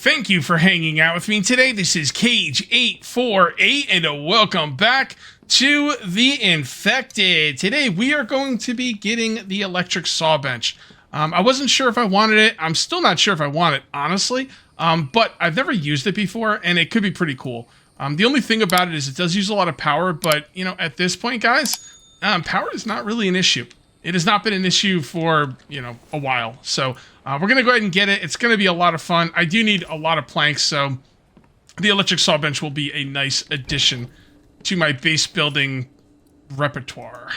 Thank you for hanging out with me today. This is Cage848, and welcome back to The Infected. Today, we are going to be getting the electric saw bench. I wasn't sure if I wanted it. I'm still not sure if I want it, honestly. But I've never used it before, and it could be pretty cool. The only thing about it is it does use a lot of power, but, you know, at this point, guys, power is not really an issue. It has not been an issue for, you know, a while. So we're going to go ahead and get it. It's going to be a lot of fun. I do need a lot of planks, so the electric saw bench will be a nice addition to my base building repertoire.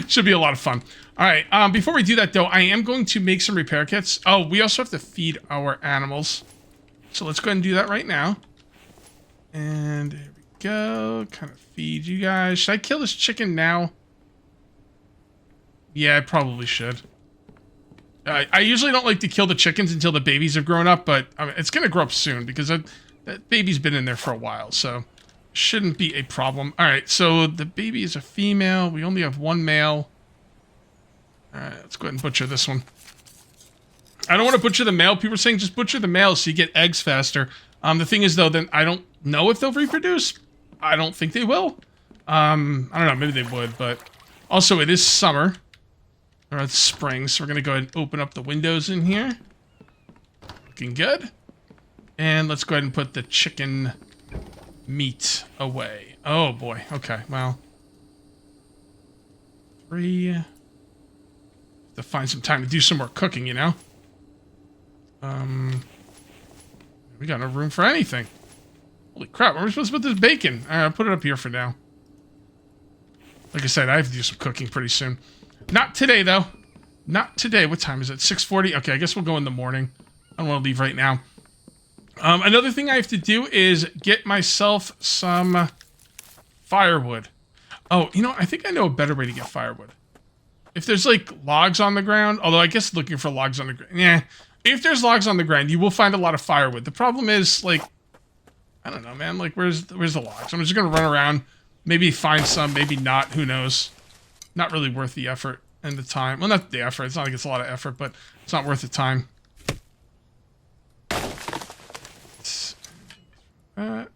Should be a lot of fun. All right, before we do that, though, I am going to make some repair kits. Oh, we also have to feed our animals. So let's go ahead and do that right now. And there we go. Kind of feed you guys. Should I kill this chicken now? Yeah, I probably should. I usually don't like to kill the chickens until the babies have grown up, but I mean, it's going to grow up soon because that baby's been in there for a while, so shouldn't be a problem. All right, so the baby is a female. We only have one male. All right, let's go ahead and butcher this one. I don't want to butcher the male. People are saying just butcher the male so you get eggs faster. The thing is, though, then I don't know if they'll reproduce. I don't think they will. I don't know. Maybe they would, but also it is summer. Or it's spring, so we're going to go ahead and open up the windows in here. Looking good. And let's go ahead and put the chicken meat away. Oh, boy. Okay, well. 3. To find some time to do some more cooking, you know? We got no room for anything. Holy crap, where are we supposed to put this bacon? I'll put it up here for now. Like I said, I have to do some cooking pretty soon. Not today, though. Not today. What time is it? 6:40? Okay, I guess we'll go in the morning. I don't want to leave right now. Another thing I have to do is get myself some firewood. Oh, you know, I think I know a better way to get firewood. If there's, like, logs on the ground, although I guess looking for logs on the ground, yeah. If there's logs on the ground, you will find a lot of firewood. The problem is, like, I don't know, man. Like, where's the logs? I'm just going to run around, maybe find some, maybe not. Who knows? Not really worth the effort and the time. Well, not the effort. It's not like it's a lot of effort, but it's not worth the time.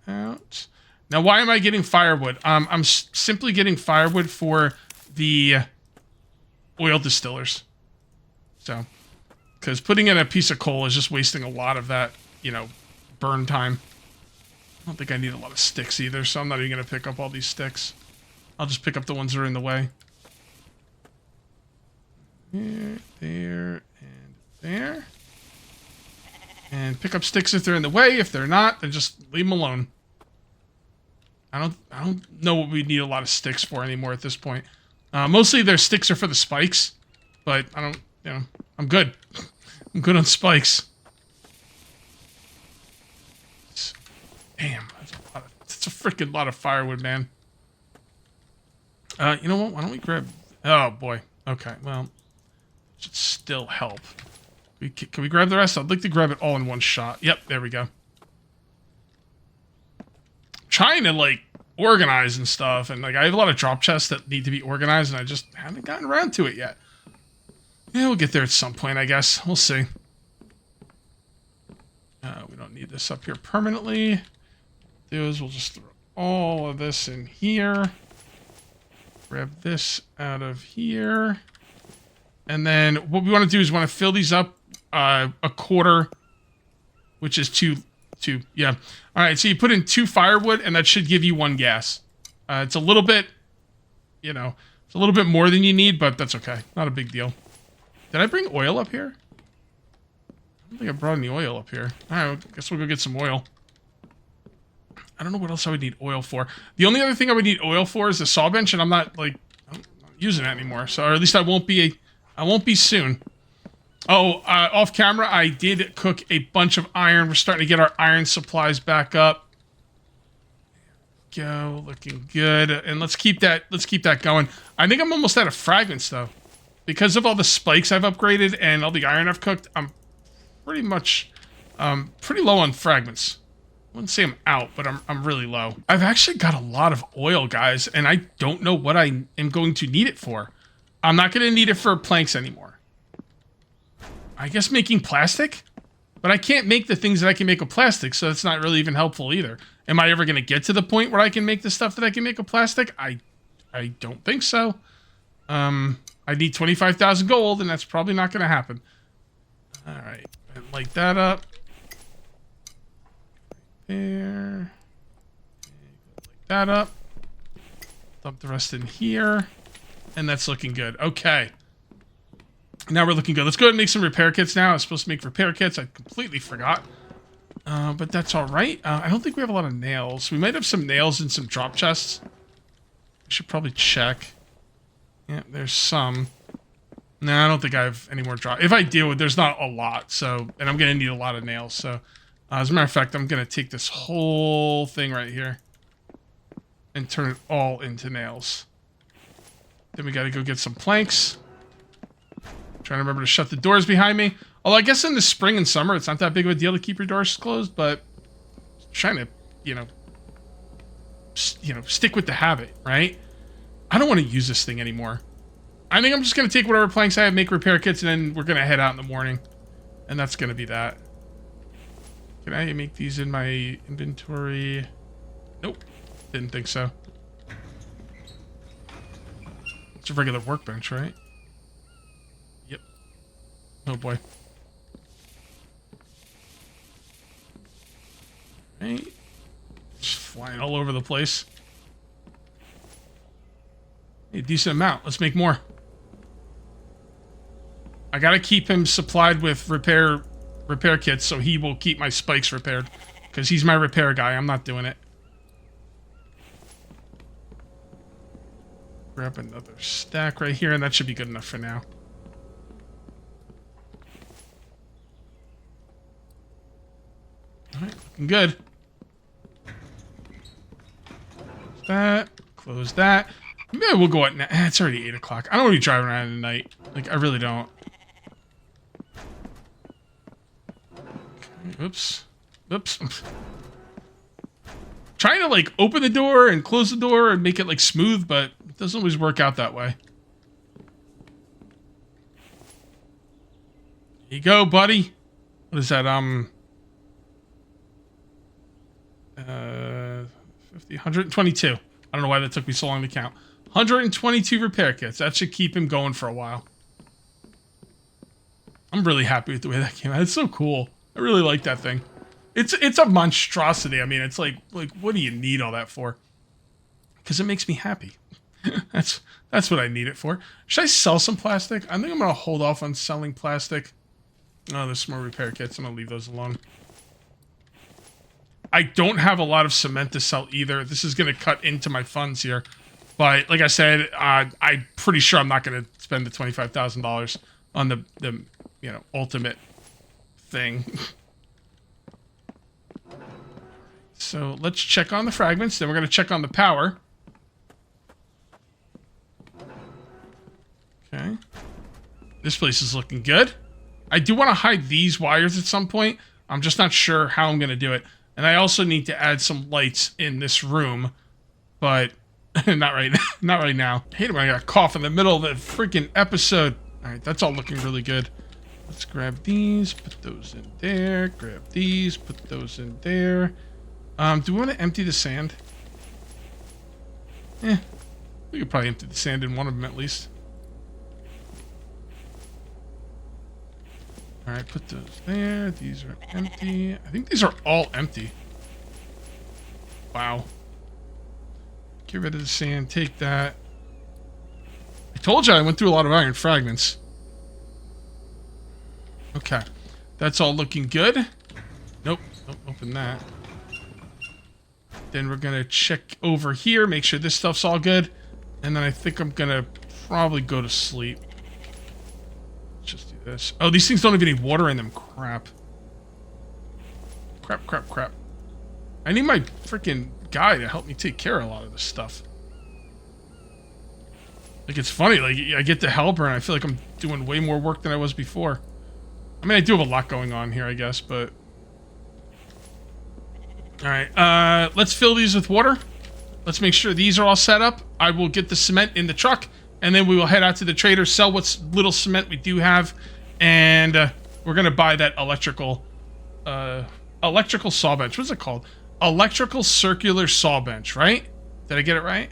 Out. Now, why am I getting firewood? I'm simply getting firewood for the oil distillers. So, because putting in a piece of coal is just wasting a lot of that, you know, burn time. I don't think I need a lot of sticks either, so I'm not even going to pick up all these sticks. I'll just pick up the ones that are in the way. There, and there. And pick up sticks if they're in the way. If they're not, then just leave them alone. I don't know what we need a lot of sticks for anymore at this point. Mostly their sticks are for the spikes, but I don't, you know, I'm good. I'm good on spikes. Damn, that's a freaking lot of firewood, man. You know what? Why don't we grab... Oh, boy. Okay, well... Should still help. Can we grab the rest? I'd like to grab it all in one shot. Yep, there we go. Trying to, like, organize and stuff. And, like, I have a lot of drop chests that need to be organized, and I just haven't gotten around to it yet. Yeah, we'll get there at some point, I guess. We'll see. We don't need this up here permanently. We'll just throw all of this in here. Grab this out of here. And then what we want to do is we want to fill these up a quarter, which is two. Yeah. All right, so you put in 2 firewood, and that should give you 1 gas. It's a little bit, you know, it's a little bit more than you need, but that's okay. Not a big deal. Did I bring oil up here? I don't think I brought any oil up here. All right, I guess we'll go get some oil. I don't know what else I would need oil for. The only other thing I would need oil for is the saw bench, and I'm not using it anymore. So, or at least I won't be soon. Oh, off camera, I did cook a bunch of iron. We're starting to get our iron supplies back up. Go, looking good. And let's keep that going. I think I'm almost out of fragments though. Because of all the spikes I've upgraded and all the iron I've cooked, I'm pretty much pretty low on fragments. I wouldn't say I'm out, but I'm really low. I've actually got a lot of oil, guys, and I don't know what I am going to need it for. I'm not going to need it for planks anymore. I guess making plastic? But I can't make the things that I can make with plastic, so it's not really even helpful either. Am I ever going to get to the point where I can make the stuff that I can make with plastic? I don't think so. I need 25,000 gold, and that's probably not going to happen. All right, and light that up. There. Light that up. Dump the rest in here. And that's looking good. Okay. Now we're looking good. Let's go ahead and make some repair kits now. I was supposed to make repair kits. I completely forgot. But that's all right. I don't think we have a lot of nails. We might have some nails in some drop chests. We should probably check. Yeah, there's some. No, I don't think I have any more drop. If I do, there's not a lot. So, and I'm going to need a lot of nails. So, as a matter of fact, I'm going to take this whole thing right here and turn it all into nails. Then we got to go get some planks. Trying to remember to shut the doors behind me. Although I guess in the spring and summer, it's not that big of a deal to keep your doors closed, but trying to, stick with the habit, right? I don't want to use this thing anymore. I think I'm just going to take whatever planks I have, make repair kits, and then we're going to head out in the morning. And that's going to be that. Can I make these in my inventory? Nope. Didn't think so. It's a regular workbench, right? Yep. Oh boy. Right. Just flying all over the place. Hey, decent amount. Let's make more. I gotta keep him supplied with repair kits so he will keep my spikes repaired. Because he's my repair guy. I'm not doing it. Grab another stack right here, and that should be good enough for now. Alright, looking good. Close that. Close that. Maybe we'll go at night. It's already 8 o'clock. I don't want to be driving around at night. Like, I really don't. Okay, oops. Oops. Trying to, like, open the door and close the door and make it, like, smooth, but it doesn't always work out that way. Here you go, buddy. What is that, 50, 122. I don't know why that took me so long to count. 122 repair kits. That should keep him going for a while. I'm really happy with the way that came out. It's so cool. I really like that thing. It's a monstrosity. I mean, it's like what do you need all that for? Because it makes me happy. That's what I need it for. Should I sell some plastic? I think I'm gonna hold off on selling plastic. Oh, there's some more repair kits. I'm gonna leave those alone. I don't have a lot of cement to sell either. This is gonna cut into my funds here. But like I said, I'm pretty sure I'm not gonna spend the $25,000 on the ultimate thing. So let's check on the fragments. Then we're going to check on the power. Okay. This place is looking good. I do want to hide these wires at some point. I'm just not sure how I'm going to do it. And I also need to add some lights in this room. But not right now. I hate it when I got a cough in the middle of the freaking episode. All right, that's all looking really good. Let's grab these, put those in there. Grab these, put those in there. Do we want to empty the sand? We could probably empty the sand in one of them at least. Alright, put those there. These are empty. I think these are all empty. Wow. Get rid of the sand. Take that. I told you I went through a lot of iron fragments. Okay. That's all looking good. Nope. Don't open that. Then we're going to check over here, make sure this stuff's all good. And then I think I'm going to probably go to sleep. Let's just do this. Oh, these things don't have any water in them. Crap. Crap. I need my freaking guy to help me take care of a lot of this stuff. Like, it's funny. Like, I get to help her, and I feel like I'm doing way more work than I was before. I mean, I do have a lot going on here, I guess, but... Alright, let's fill these with water. Let's make sure these are all set up. I will get the cement in the truck, and then we will head out to the trader, sell what little cement we do have, and we're going to buy that electrical electrical saw bench. What's it called? Electrical circular saw bench, right? Did I get it right?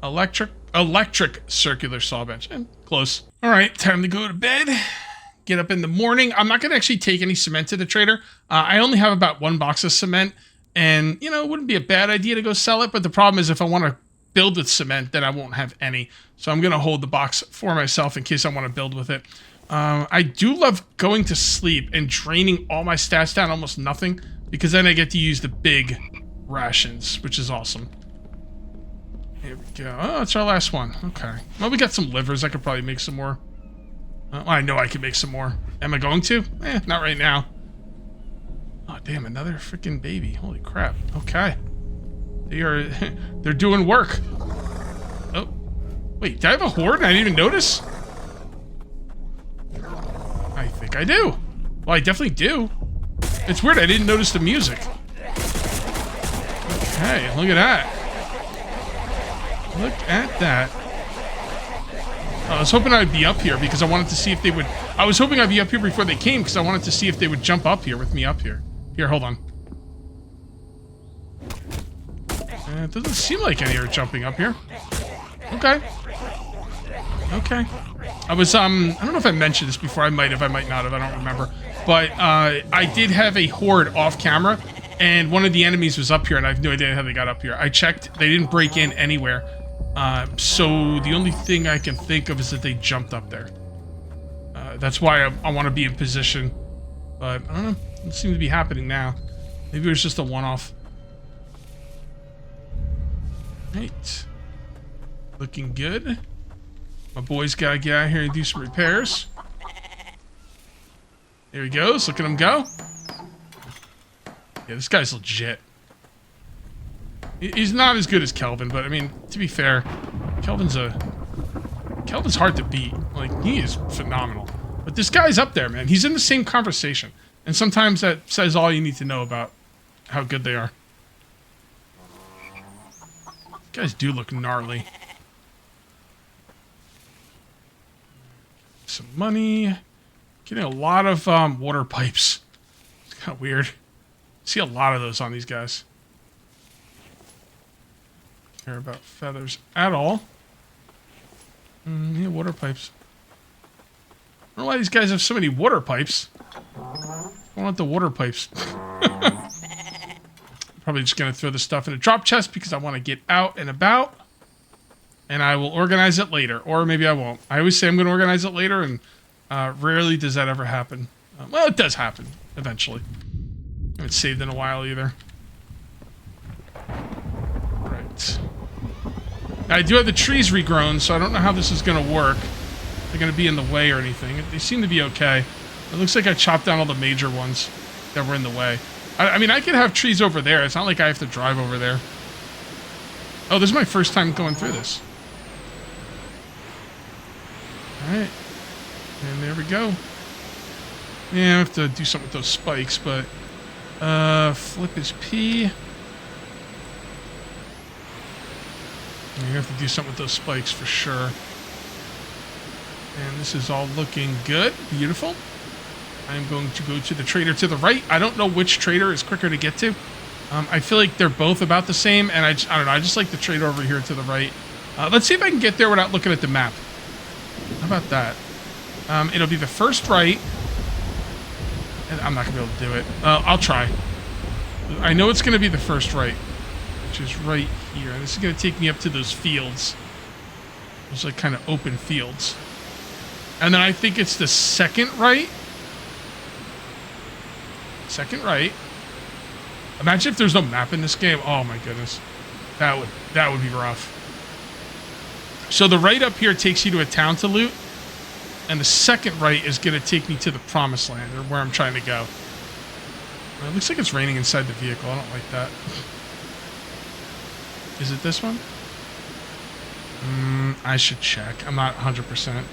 Electric circular saw bench. Close. All right, time to go to bed. Get up in the morning. I'm not going to actually take any cement to the trader. I only have about 1 box of cement, and, you know, it wouldn't be a bad idea to go sell it, but the problem is if I want to build with cement, then I won't have any. So I'm going to hold the box for myself in case I want to build with it. I do love going to sleep and draining all my stats down almost nothing, because then I get to use the big rations, which is awesome. Here we go. Oh, it's our last one. Okay. Well, we got some livers. I could probably make some more. Well, I know I could make some more. Am I going to? Not right now. Oh, damn, another freaking baby. Holy crap. Okay. They're doing work. Oh. Wait, did I have a horde and I didn't even notice? I think I do. Well, I definitely do. It's weird, I didn't notice the music. Okay, look at that. Look at that. I was hoping I'd be up here because I wanted to see if they would... I was hoping I'd be up here before they came because I wanted to see if they would jump up here with me up here. Here, hold on. It doesn't seem like any are jumping up here. Okay. Okay. I was, I don't know if I mentioned this before. I might have, I might not have. I don't remember. But I did have a horde off camera, and one of the enemies was up here, and I have no idea how they got up here. I checked. They didn't break in anywhere. So the only thing I can think of is that they jumped up there. That's why I want to be in position. But, I don't know. It seems to be happening now. Maybe it was just a one-off. Right. Looking good. My boy's got to get out here and do some repairs. There he goes. Look at him go. Yeah, this guy's legit. He's not as good as Kelvin, but I mean, to be fair, Kelvin's hard to beat. Like, he is phenomenal. But this guy's up there, man. He's in the same conversation. And sometimes that says all you need to know about how good they are. These guys do look gnarly. Some money. Getting a lot of water pipes. It's kind of weird. See a lot of those on these guys. Care about feathers at all. Yeah, water pipes. I don't know why these guys have so many water pipes. I want the water pipes. Probably just going to throw the stuff in a drop chest because I want to get out and about. And I will organize it later. Or maybe I won't. I always say I'm going to organize it later, and rarely does that ever happen. Well, it does happen eventually. I haven't saved in a while either. Right. I do have the trees regrown, so I don't know how this is going to work. They're going to be in the way or anything. They seem to be okay. It looks like I chopped down all the major ones that were in the way. I mean, I could have trees over there. It's not like I have to drive over there. Oh, this is my first time going through this. Alright. And there we go. Yeah, I have to do something with those spikes, but... flip is P. You have to do something with those spikes for sure. And this is all looking good. Beautiful. I'm going to go to the trader to the right. I don't know which trader is quicker to get to. I feel like they're both about the same, and I don't know. I just like the trader over here to the right. Let's see if I can get there without looking at the map. How about that? It'll be the first right. And I'm not going to be able to do it. I'll try. I know it's going to be the first right, which is right here. And this is going to take me up to those fields. Those like kind of open fields. And then I think it's the second right. Second right. Imagine if there's no map in this game. Oh my goodness. That would be rough. So the right up here takes you to a town to loot. And the second right is going to take me to the promised land, or where I'm trying to go. It looks like it's raining inside the vehicle. I don't like that. Is it this one? I should check. I'm not 100%.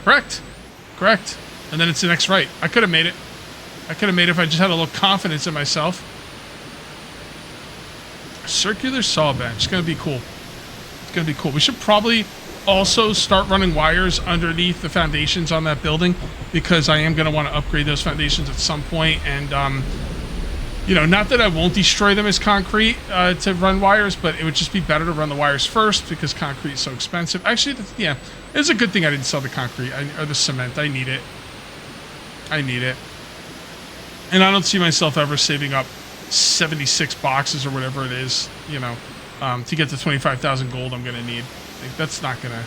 Correct. Correct. And then it's the next right. I could have made it. I could have made it if I just had a little confidence in myself. Circular saw bench. It's going to be cool. It's going to be cool. We should probably also start running wires underneath the foundations on that building, because I am going to want to upgrade those foundations at some point. And, you know, not that I won't destroy them as concrete to run wires, but it would just be better to run the wires first because concrete is so expensive. Actually, yeah, it's a good thing I didn't sell the concrete or the cement. I need it. I need it. And I don't see myself ever saving up 76 boxes or whatever it is, you know, to get the 25,000 gold I'm going to need. Like, that's not going to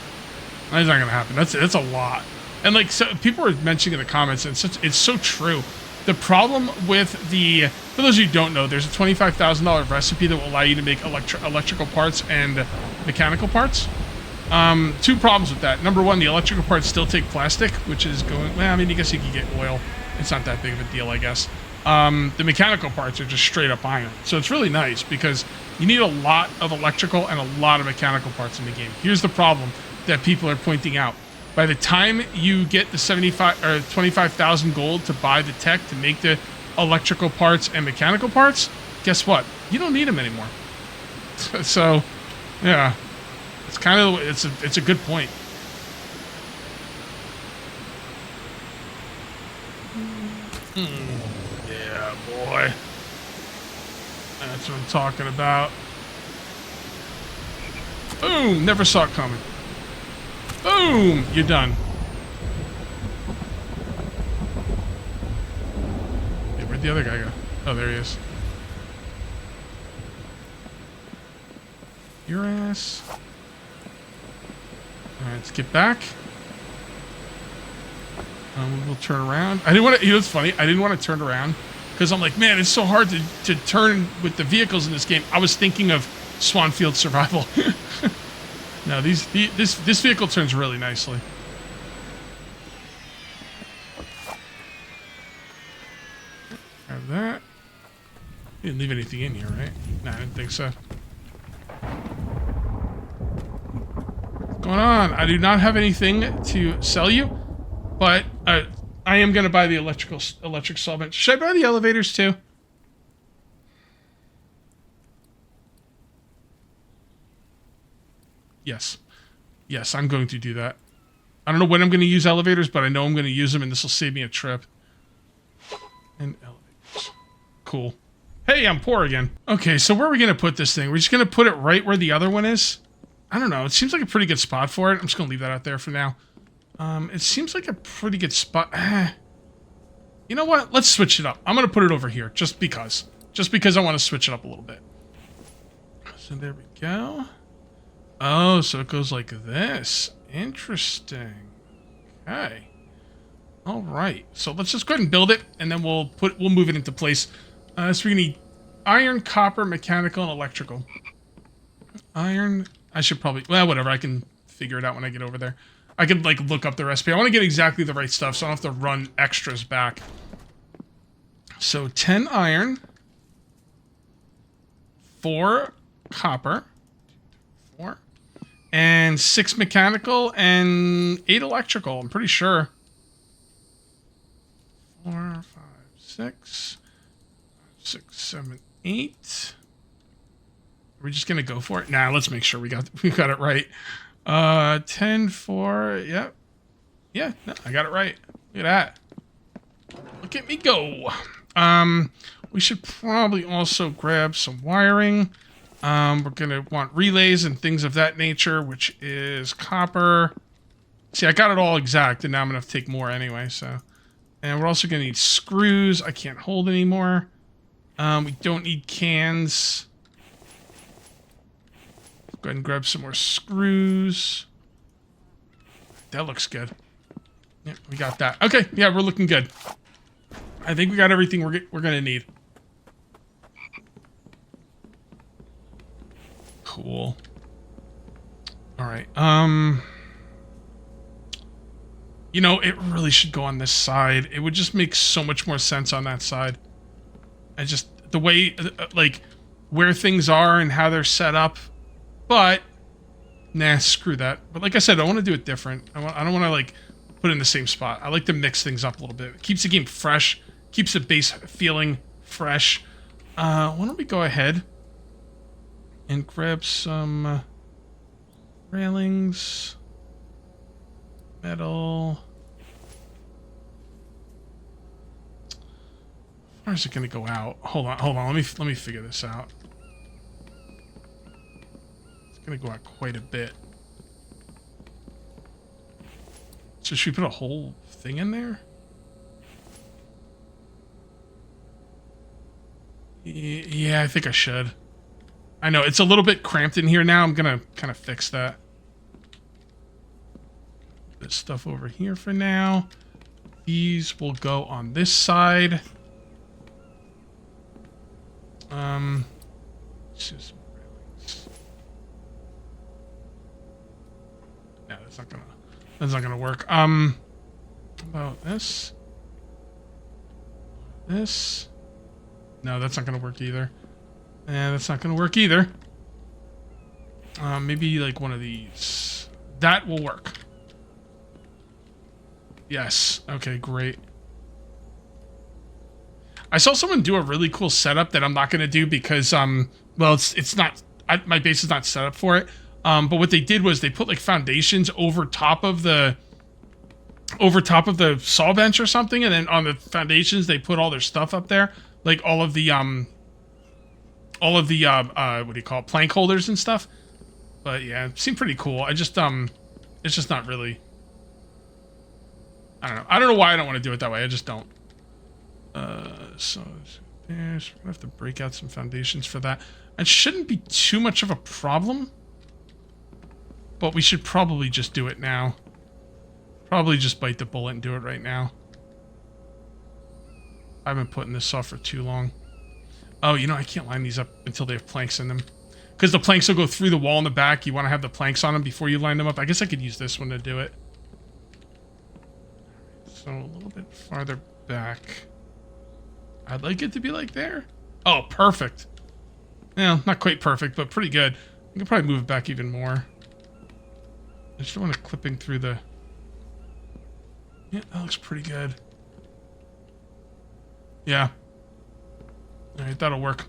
happen. That's a lot. And like, so people were mentioning in the comments, and it's so true. The problem with for those of you who don't know, there's a $25,000 recipe that will allow you to make electrical parts and mechanical parts. Two problems with that. Number one, the electrical parts still take plastic, which is going, well, I mean, I guess you can get oil. It's not that big of a deal, I guess. The mechanical parts are just straight up iron. So it's really nice because you need a lot of electrical and a lot of mechanical parts in the game. Here's the problem that people are pointing out. By the time you get the 25,000 gold to buy the tech to make the electrical parts and mechanical parts, guess what? You don't need them anymore. So, yeah, it's kind of it's a good point. Yeah, boy. That's what I'm talking about. Boom! Never saw it coming. Boom! You're done. Yeah, where'd the other guy go? Oh, there he is. Your ass. Alright, let's get back. We'll turn around. I didn't want to, you know what's funny? I didn't want to turn around because I'm like, man, it's so hard to turn with the vehicles in this game. I was thinking of Swanfield Survival. No, this vehicle turns really nicely. Grab that. Didn't leave anything in here, right? No, I didn't think so. What's going on? I do not have anything to sell you, but I am going to buy the electric solvent. Should I buy the elevators too? Yes. Yes, I'm going to do that. I don't know when I'm going to use elevators, but I know I'm going to use them, and this will save me a trip. And elevators. Cool. Hey, I'm poor again. Okay, so where are we going to put this thing? We're just going to put it right where the other one is? I don't know. It seems like a pretty good spot for it. I'm just going to leave that out there for now. It seems like a pretty good spot. You know what? Let's switch it up. I'm going to put it over here, just because. Just because I want to switch it up a little bit. So there we go. Oh, so it goes like this. Interesting. Okay. All right. So let's just go ahead and build it, and then we'll move it into place. So we're gonna need iron, copper, mechanical, and electrical. Iron. I should probably, well, whatever. I can figure it out when I get over there. I could like look up the recipe. I want to get exactly the right stuff, so I don't have to run extras back. So 10 iron, 4 copper, 4, and 6 mechanical and 8 electrical. I'm pretty sure. 4, 5, 6, 6, 7, 8. Are we just gonna go for it? Nah, let's make sure we got it right. 10, 4, yep. Yeah, no, I got it right. Look at that. Look at me go. We should probably also grab some wiring. We're gonna want relays and things of that nature, which is copper. See, I got it all exact, and now I'm gonna have to take more anyway, so. And we're also gonna need screws. I can't hold anymore. We don't need cans. Go ahead and grab some more screws. That looks good. Yep, we got that. Okay, yeah, we're looking good. I think we got everything we're gonna need. Cool. All right. You know, it really should go on this side. It would just make so much more sense on that side. I just the way like where things are and how they're set up. But, nah, screw that. But like I said, I want to do it different. I don't want to, like, put it in the same spot. I like to mix things up a little bit. It keeps the game fresh. Keeps the base feeling fresh. Why don't we go ahead and grab some railings. Metal. Or is it going to go out? Hold on. Let me figure this out. It's going to go out quite a bit. So should we put a whole thing in there? Yeah, I think I should. I know it's a little bit cramped in here now. I'm going to kind of fix that. This stuff over here for now. These will go on this side. Let's do some railings. No, that's not gonna work. How about this? This? No, that's not gonna work either. And that's not gonna work either. Maybe like one of these. That will work. Yes. Okay, great. I saw someone do a really cool setup that I'm not going to do because, well, it's not, my base is not set up for it. But what they did was they put like foundations over top of the saw bench or something. And then on the foundations, they put all their stuff up there. Like all of the, what do you call it? Plank holders and stuff. But yeah, it seemed pretty cool. I just, it's just not really, I don't know. I don't know why I don't want to do it that way. I just don't. So we're gonna have to break out some foundations for that. It shouldn't be too much of a problem, but we should probably just do it now. Probably just bite the bullet and do it right now. I've been putting this off for too long. Oh, you know, I can't line these up until they have planks in them. Because the planks will go through the wall in the back. You want to have the planks on them before you line them up. I guess I could use this one to do it. So a little bit farther back. I'd like it to be like there. Oh, perfect. Yeah, not quite perfect, but pretty good. I can probably move it back even more. I just don't want it clipping through the... Yeah, that looks pretty good. Yeah. Alright, that'll work.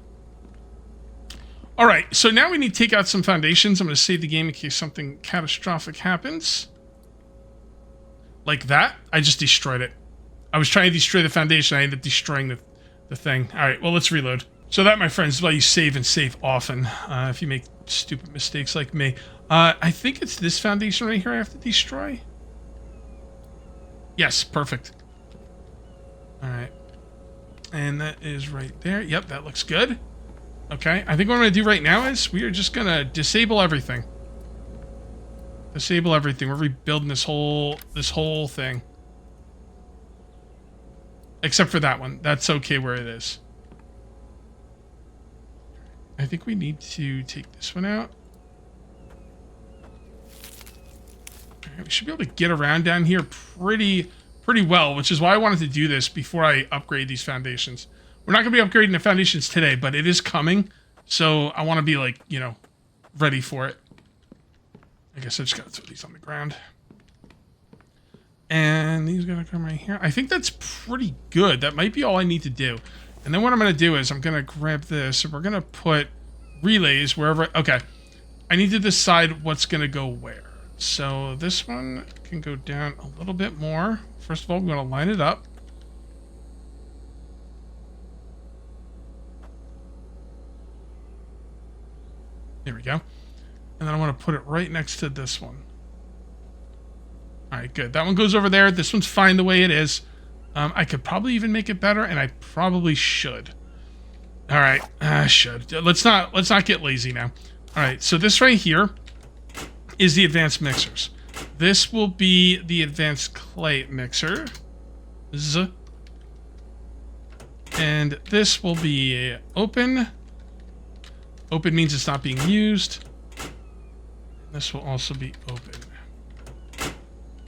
Alright, so now we need to take out some foundations. I'm going to save the game in case something catastrophic happens. Like that. I just destroyed it. I was trying to destroy the foundation. I ended up destroying the thing. Alright, well, let's reload. So that, my friends, is why you save and save often. If you make stupid mistakes like me. I think it's this foundation right here I have to destroy. Yes, perfect. Alright. And that is right there. Yep, that looks good. Okay, I think what I'm going to do right now is we are just going to disable everything. Disable everything. We're rebuilding this whole thing. Except for that one. That's okay where it is. I think we need to take this one out. Okay, we should be able to get around down here pretty well, which is why I wanted to do this before I upgrade these foundations. We're not going to be upgrading the foundations today, but it is coming. So I want to be like, you know, ready for it. I guess I just got to throw these on the ground. And these are going to come right here. I think that's pretty good. That might be all I need to do. And then what I'm going to do is I'm going to grab this and we're going to put relays wherever. Okay. I need to decide what's going to go where. So this one can go down a little bit more. First of all, I'm going to line it up. There we go. And then I want to put it right next to this one. Alright, good. That one goes over there. This one's fine the way it is. I could probably even make it better, and I probably should. Alright, I should. Let's not get lazy now. Alright, so this right here is the advanced mixers. This will be the advanced clay mixer. And this will be open. Open means it's not being used. This will also be open.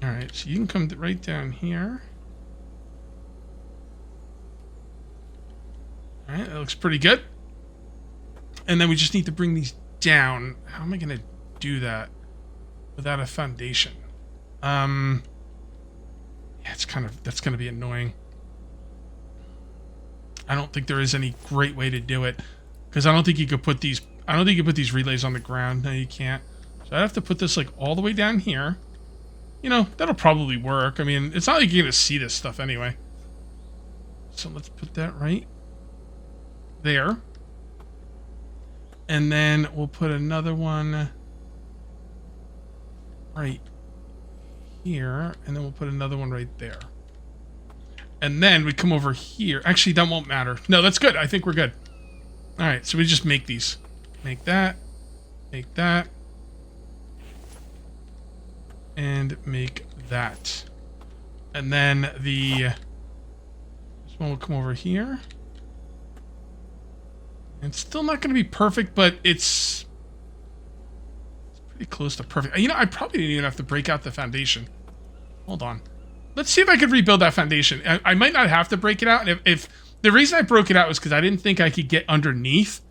Alright, so you can come right down here. Alright, that looks pretty good. And then we just need to bring these down. How am I going to do that without a foundation? Yeah, that's going to be annoying. I don't think there is any great way to do it. Because I don't think you could put these relays on the ground. No, you can't. So I have to put this like all the way down here. you know, that'll probably work. I mean, it's not like you're going to see this stuff anyway. So let's put that right there. And then we'll put another one right here. And then we'll put another one right there. And then we come over here. Actually, that won't matter. No, that's good. I think we're good. All right, so we just make these. Make that. Make that. And make that. And then this one will come over here. And it's still not going to be perfect, but it's pretty close to perfect. You know, I probably didn't even have to break out the foundation. Hold on. Let's see if I could rebuild that foundation. I might not have to break it out. And if the reason I broke it out was because I didn't think I could get underneath,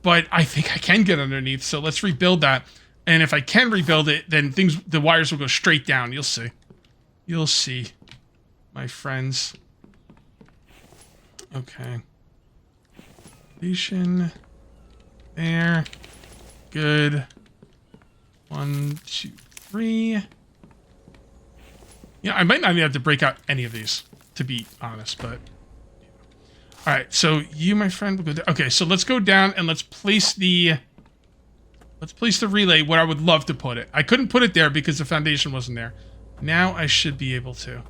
but I think I can get underneath. So let's rebuild that. And if I can rebuild it, then the wires will go straight down. You'll see. You'll see, my friends. Okay. Foundation. There. Good. 1, 2, 3. Yeah, I might not even have to break out any of these, to be honest, but... All right, so you, my friend, will go down. Okay, so let's go down and let's place the relay where I would love to put it. I couldn't put it there because the foundation wasn't there. Now I should be able to.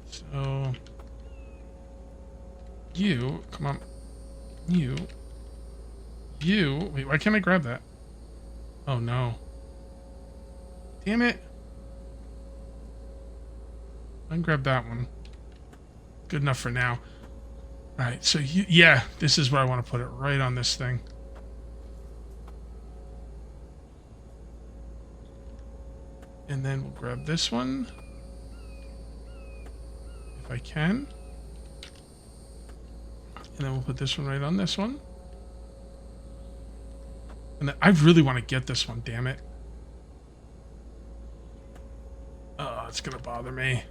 So... You, come on. You. Wait, why can't I grab that? Oh, no. Damn it. I can grab that one. Good enough for now. Alright, so yeah, this is where I want to put it. Right on this thing. And then we'll grab this one. If I can. And then we'll put this one right on this one. And then I really want to get this one, damn it. Oh, it's going to bother me.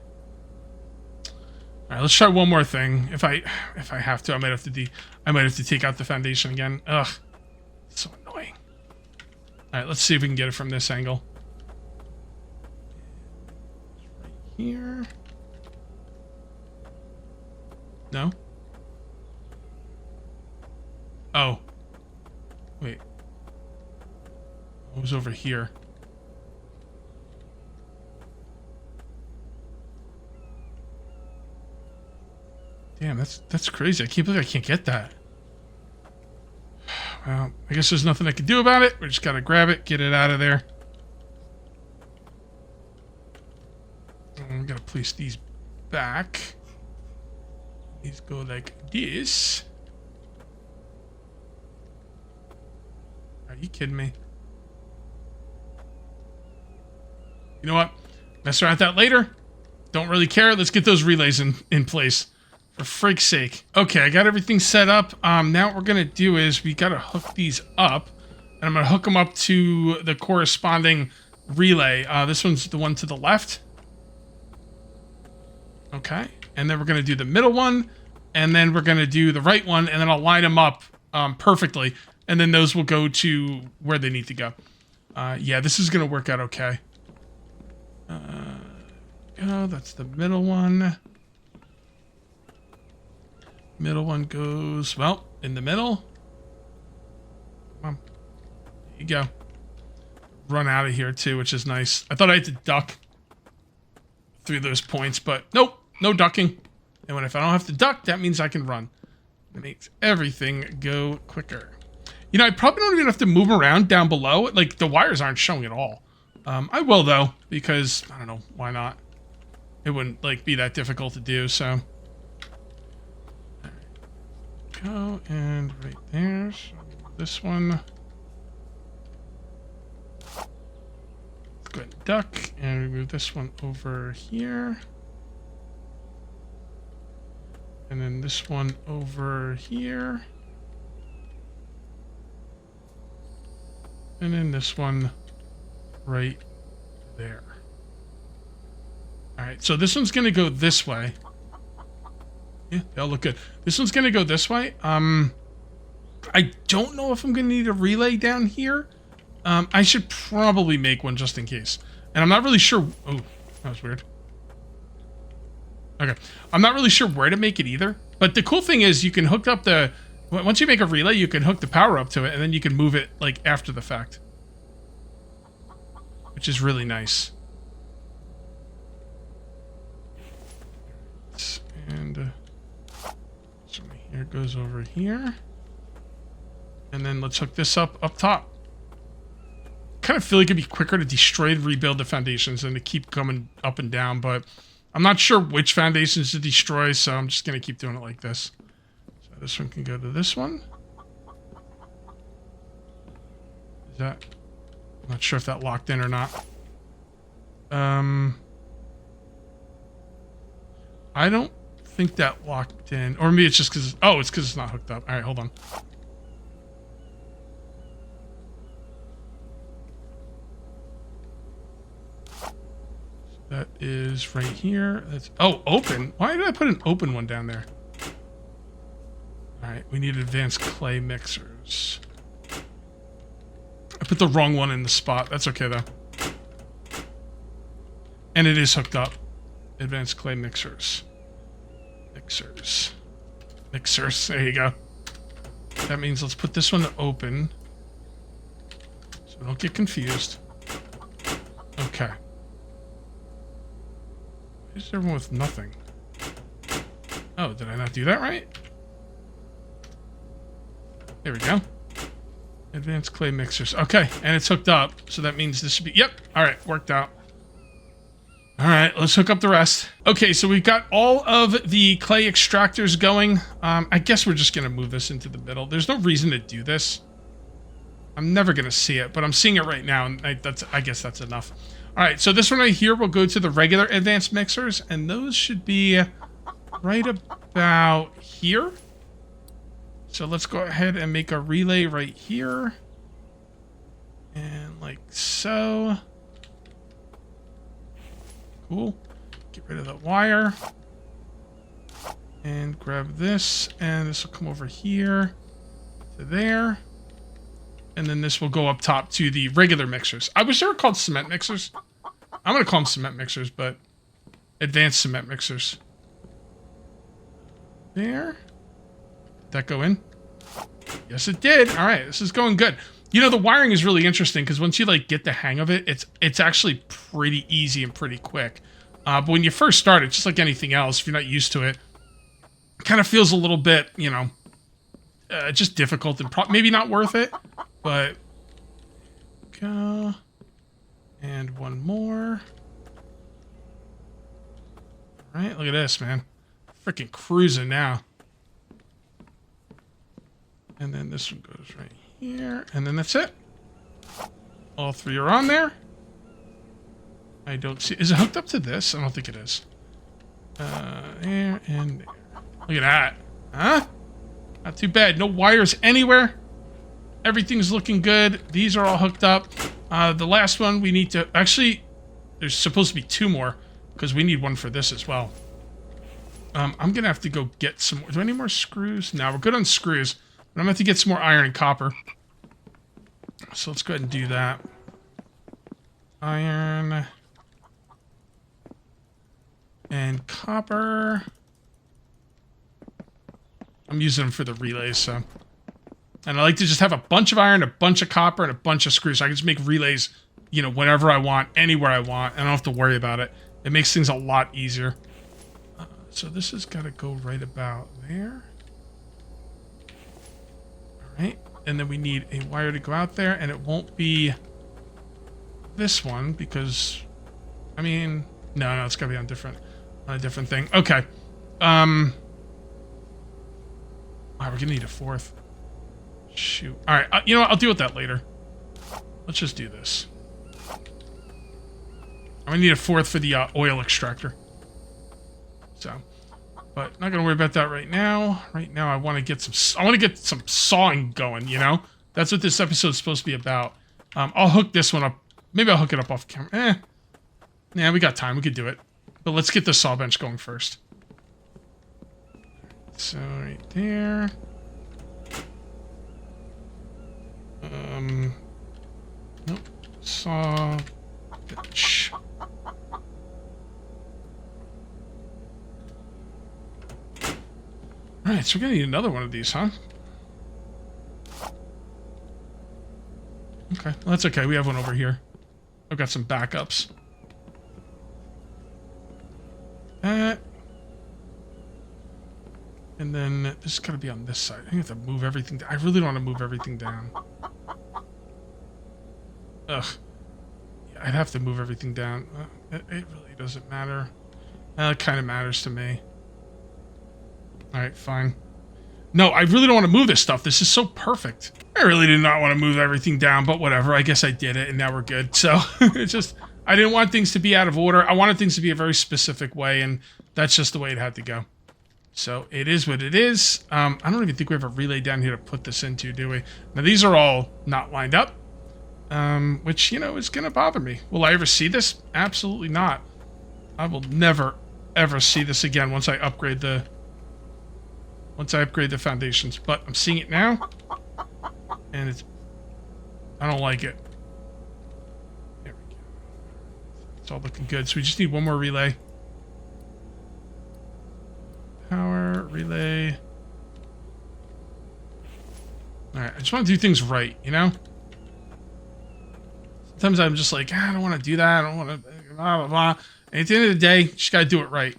All right, let's try one more thing. If I have to, I might have to take out the foundation again. Ugh, it's so annoying. All right, let's see if we can get it from this angle. Right here. No. Oh. Wait. What was over here? Damn, that's crazy. I can't believe I can't get that. Well, I guess there's nothing I can do about it. We just gotta grab it, get it out of there. I'm gonna place these back. These go like this. Are you kidding me? You know what? Mess around with that later. Don't really care. Let's get those relays in place. For freak's sake. Okay, I got everything set up. Now what we're going to do is we got to hook these up. And I'm going to hook them up to the corresponding relay. This one's the one to the left. Okay. And then we're going to do the middle one. And then we're going to do the right one. And then I'll line them up perfectly. And then those will go to where they need to go. Yeah, this is going to work out okay. That's the middle one. Middle one goes, well, in the middle. Come on. There you go. Run out of here, too, which is nice. I thought I had to duck through those points, but nope, no ducking. And if I don't have to duck, that means I can run. It makes everything go quicker. You know, I probably don't even have to move around down below. Like, the wires aren't showing at all. I will, though, because, I don't know, why not? It wouldn't, like, be that difficult to do, so... Go, and right there, so this one. Let's go ahead and duck, and remove this one over here. And then this one over here. And then this one right there. Alright, so this one's going to go this way. Yeah, they all look good. This one's going to go this way. I don't know if I'm going to need a relay down here. I should probably make one just in case. And I'm not really sure. Oh, that was weird. Okay. I'm not really sure where to make it either. But the cool thing is you can hook up the... Once you make a relay, you can hook the power up to it, and then you can move it, like, after the fact. Which is really nice. And so here goes over here. And then let's hook this up top. Kind of feel like it'd be quicker to destroy and rebuild the foundations than to keep coming up and down, but I'm not sure which foundations to destroy, so I'm just going to keep doing it like this. So this one can go to this one. Is that... I'm not sure if that locked in or not. I don't think that locked in. Or maybe it's just because... Oh, it's because it's not hooked up. All right, hold on. That is right here. That's... Oh, open. Why did I put an open one down there? All right, we need advanced clay mixers. I put the wrong one in the spot. That's okay, though. And it is hooked up. Advanced clay mixers. Mixers. There you go. That means let's put this one to open. So don't get confused. Okay. Why is everyone with nothing? Oh, did I not do that right? There we go. Advanced clay mixers. Okay, and it's hooked up. So that means this should be... Yep. All right, worked out. All right, let's hook up the rest. Okay, so we've got all of the clay extractors going. I guess we're just going to move this into the middle. There's no reason to do this. I'm never going to see it, but I'm seeing it right now, and I guess that's enough. All right, so this one right here will go to the regular advanced mixers, and those should be right about here. So let's go ahead and make a relay right here. And like so. Cool. Get rid of the wire. And grab this. And this will come over here to there. And then this will go up top to the regular mixers. I wish they were called cement mixers. I'm going to call them cement mixers, but advanced cement mixers. There. Did that go in? Yes, it did. All right, this is going good. You know, the wiring is really interesting because once you like get the hang of it, it's actually pretty easy and pretty quick. But when you first start, it's just like anything else. If you're not used to it, it kind of feels a little bit, you know, just difficult and maybe not worth it. But go and one more. All right, look at this, man. Freaking cruising now. And then this one goes right here. And then that's it. All three are on there. I don't see... Is it hooked up to this? I don't think it is. There and there. Look at that. Huh? Not too bad. No wires anywhere. Everything's looking good. These are all hooked up. The last one we need to... Actually, there's supposed to be two more. Because we need one for this as well. I'm going to have to go get some more... Do I need more screws? No, we're good on screws. But I'm going to have to get some more iron and copper. So let's go ahead and do that. Iron... and copper. I'm using them for the relays, so. And I like to just have a bunch of iron, a bunch of copper, and a bunch of screws. So I can just make relays, you know, whenever I want, anywhere I want, and I don't have to worry about it. It makes things a lot easier. So this has got to go right about there. All right. And then we need a wire to go out there, and it won't be this one because, I mean, no, it's got to be on a different thing. Okay. Wow, we're gonna need a fourth. Shoot. All right. You know what? I'll deal with that later. Let's just do this. I'm gonna need a fourth for the oil extractor. So, but not gonna worry about that right now. Right now, I want to get some. I want to get some sawing going. You know, that's what this episode is supposed to be about. I'll hook this one up. Maybe I'll hook it up off camera. Yeah, we got time. We could do it. But let's get the saw bench going first. So right there. Nope. Saw bench. Alright, so we're gonna need another one of these, huh? Okay, well, that's okay. We have one over here. I've got some backups. And then this is gonna be on this side. I have to move everything. I really don't want to move everything down. Ugh. Yeah, I'd have to move everything down. It really doesn't matter. It kind of matters to me. Alright, fine. No, I really don't want to move this stuff. This is so perfect. I really did not want to move everything down, but whatever. I guess I did it, and now we're good. So, it's just... I didn't want things to be out of order. I wanted things to be a very specific way, and that's just the way it had to go. So, it is what it is. I don't even think we have a relay down here to put this into, do we? Now, these are all not lined up, which, you know, is going to bother me. Will I ever see this? Absolutely not. I will never, ever see this again once I upgrade the... foundations. But I'm seeing it now, and it's... I don't like it. There we go. It's all looking good. So we just need one more relay. Power, relay. Alright, I just want to do things right, you know? Sometimes I'm just like, I don't want to do that. I don't want to... blah, blah, blah. And at the end of the day, you just got to do it right.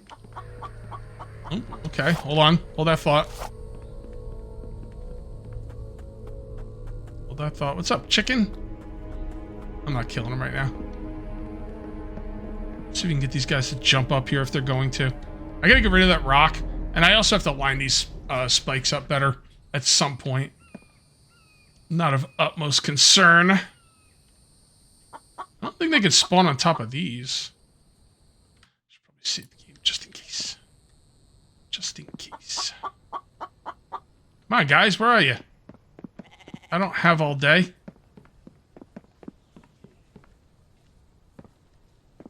Oh, okay, hold on. Hold that thought. Hold that thought. What's up, chicken? I'm not killing them right now. See if we can get these guys to jump up here if they're going to. I gotta get rid of that rock. And I also have to line these spikes up better at some point. Not of utmost concern. I don't think they could spawn on top of these. Should probably save the game just in case. Just in case. Come on, guys, where are you? I don't have all day.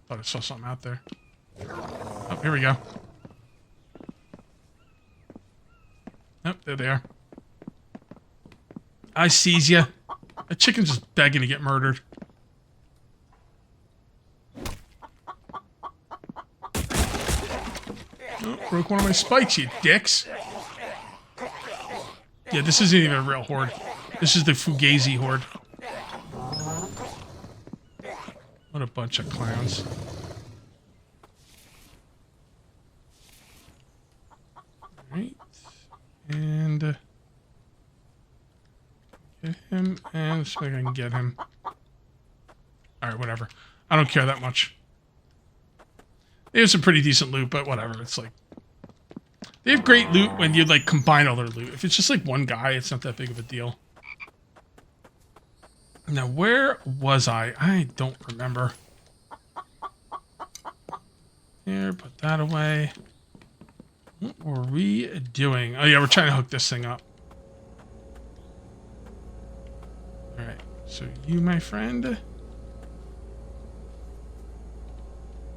Thought I saw something out there. Oh, here we go. Oh, there they are. I sees ya. A chicken's just begging to get murdered. Oh, broke one of my spikes, you dicks. Yeah, this isn't even a real horde. This is the Fugazi horde. What a bunch of clowns. Alright. And... get him, and see if I can get him. Alright, whatever. I don't care that much. They have some pretty decent loot, but whatever. It's like... they have great loot when you, like, combine all their loot. If it's just, like, one guy, it's not that big of a deal. Now, where was I? I don't remember. Here, put that away. What were we doing? Oh, yeah, we're trying to hook this thing up. Alright, so you, my friend,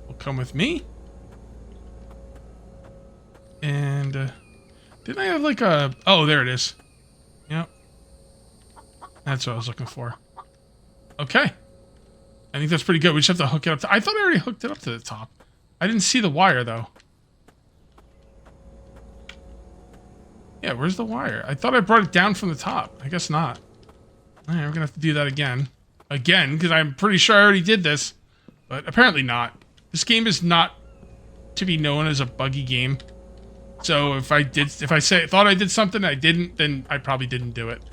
will come with me. And, didn't I have like a... oh, there it is. Yep. That's what I was looking for. Okay. I think that's pretty good. We just have to hook it up. I thought I already hooked it up to the top. I didn't see the wire, though. Yeah, where's the wire? I thought I brought it down from the top. I guess not. All right, we're going to have to do that again. Again, because I'm pretty sure I already did this. But apparently not. This game is not to be known as a buggy game. So if I thought I did something I didn't, then I probably didn't do it.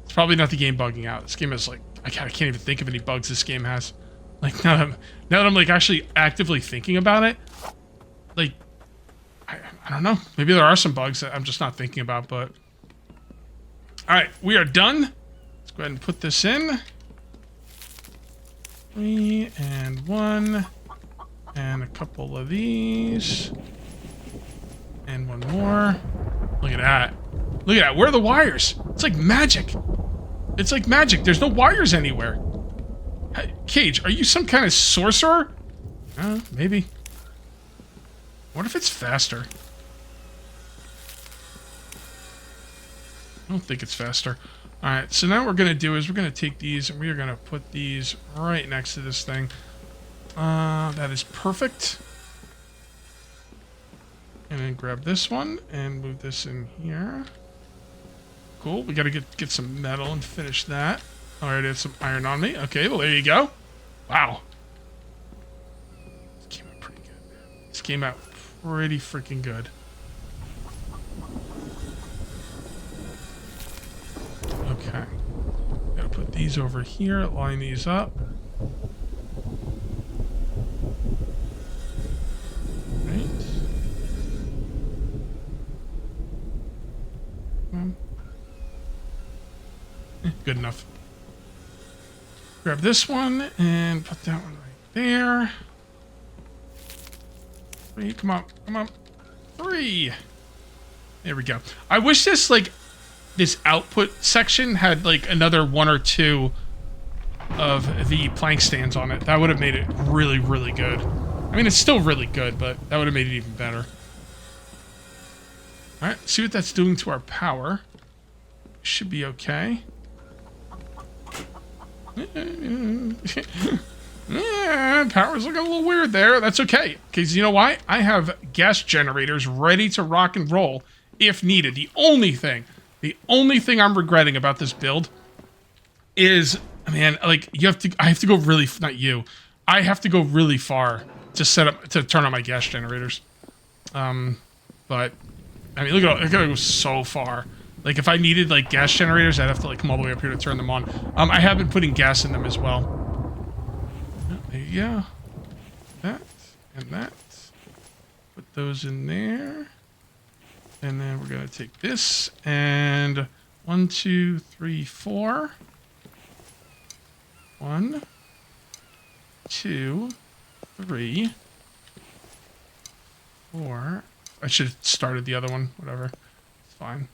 It's probably not the game bugging out. This game is like, I can't even think of any bugs this game has. Like now that I'm like actually actively thinking about it, like I don't know. Maybe there are some bugs that I'm just not thinking about, but all right, we are done. Let's go ahead and put this in. 3 and 1 and a couple of these and one more. Look at that. Look at that. Where are the wires? It's like magic. It's like magic. There's no wires anywhere. Hey, Cage, are you some kind of sorcerer? Maybe. What if it's faster? I don't think it's faster. Alright, so now what we're going to do is we're going to take these and we are going to put these right next to this thing. That is perfect. And then grab this one and move this in here. Cool. We got to get some metal and finish that. I already have some iron on me. Okay, well, there you go. Wow. This came out pretty good. This came out pretty freaking good. Okay. Gotta put these over here, line these up. Right. Good enough. Grab this one and put that one right there. 3, come on, come on. 3. There we go. I wish this, like, this output section had, like, another 1 or 2 of the plank stands on it. That would have made it really, really good. I mean, it's still really good, but that would have made it even better. Alright, see what that's doing to our power. Should be okay. Yeah, power's looking a little weird there. That's okay. Because you know why? I have gas generators ready to rock and roll if needed. The only thing I'm regretting about this build is, man, like, I have to go really, not you. I have to go really far to turn on my gas generators. But, I mean, look at it. I gotta go so far. Like, if I needed, like, gas generators, I'd have to, like, come all the way up here to turn them on. I have been putting gas in them as well. There you go. That and that. Put those in there. And then we're going to take this and 1, 2, 3, 4. 1, 2, 3, 4. I should have started the other one. Whatever. It's fine.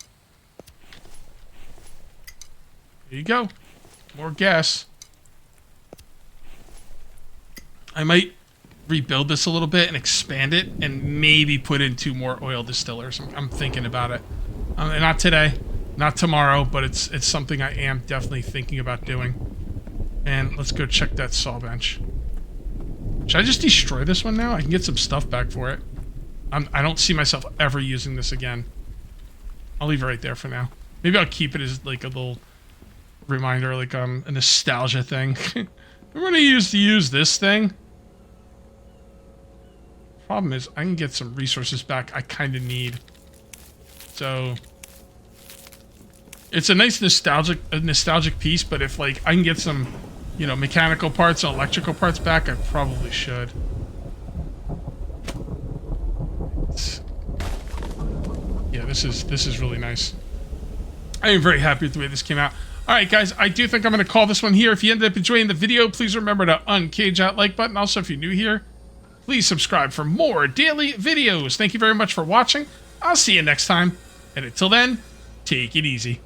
There you go. More gas. I might rebuild this a little bit and expand it and maybe put in 2 more oil distillers. I'm thinking about it. Not today, not tomorrow, but it's something I am definitely thinking about doing. And let's go check that saw bench. Should I just destroy this one now? I can get some stuff back for it. I don't see myself ever using this again. I'll leave it right there for now. Maybe I'll keep it as like a little reminder, like a nostalgia thing. Everybody used to use this thing. Problem is, I can get some resources back I kind of need. So it's a nice nostalgic piece, but if like I can get some, you know, mechanical parts and electrical parts back, I probably should. Yeah, this is really nice. I am very happy with the way this came out. Alright guys, I do think I'm going to call this one here. If you ended up enjoying the video, please remember to uncage that like button. Also, if you're new here, please subscribe for more daily videos. Thank you very much for watching. I'll see you next time. And until then, take it easy.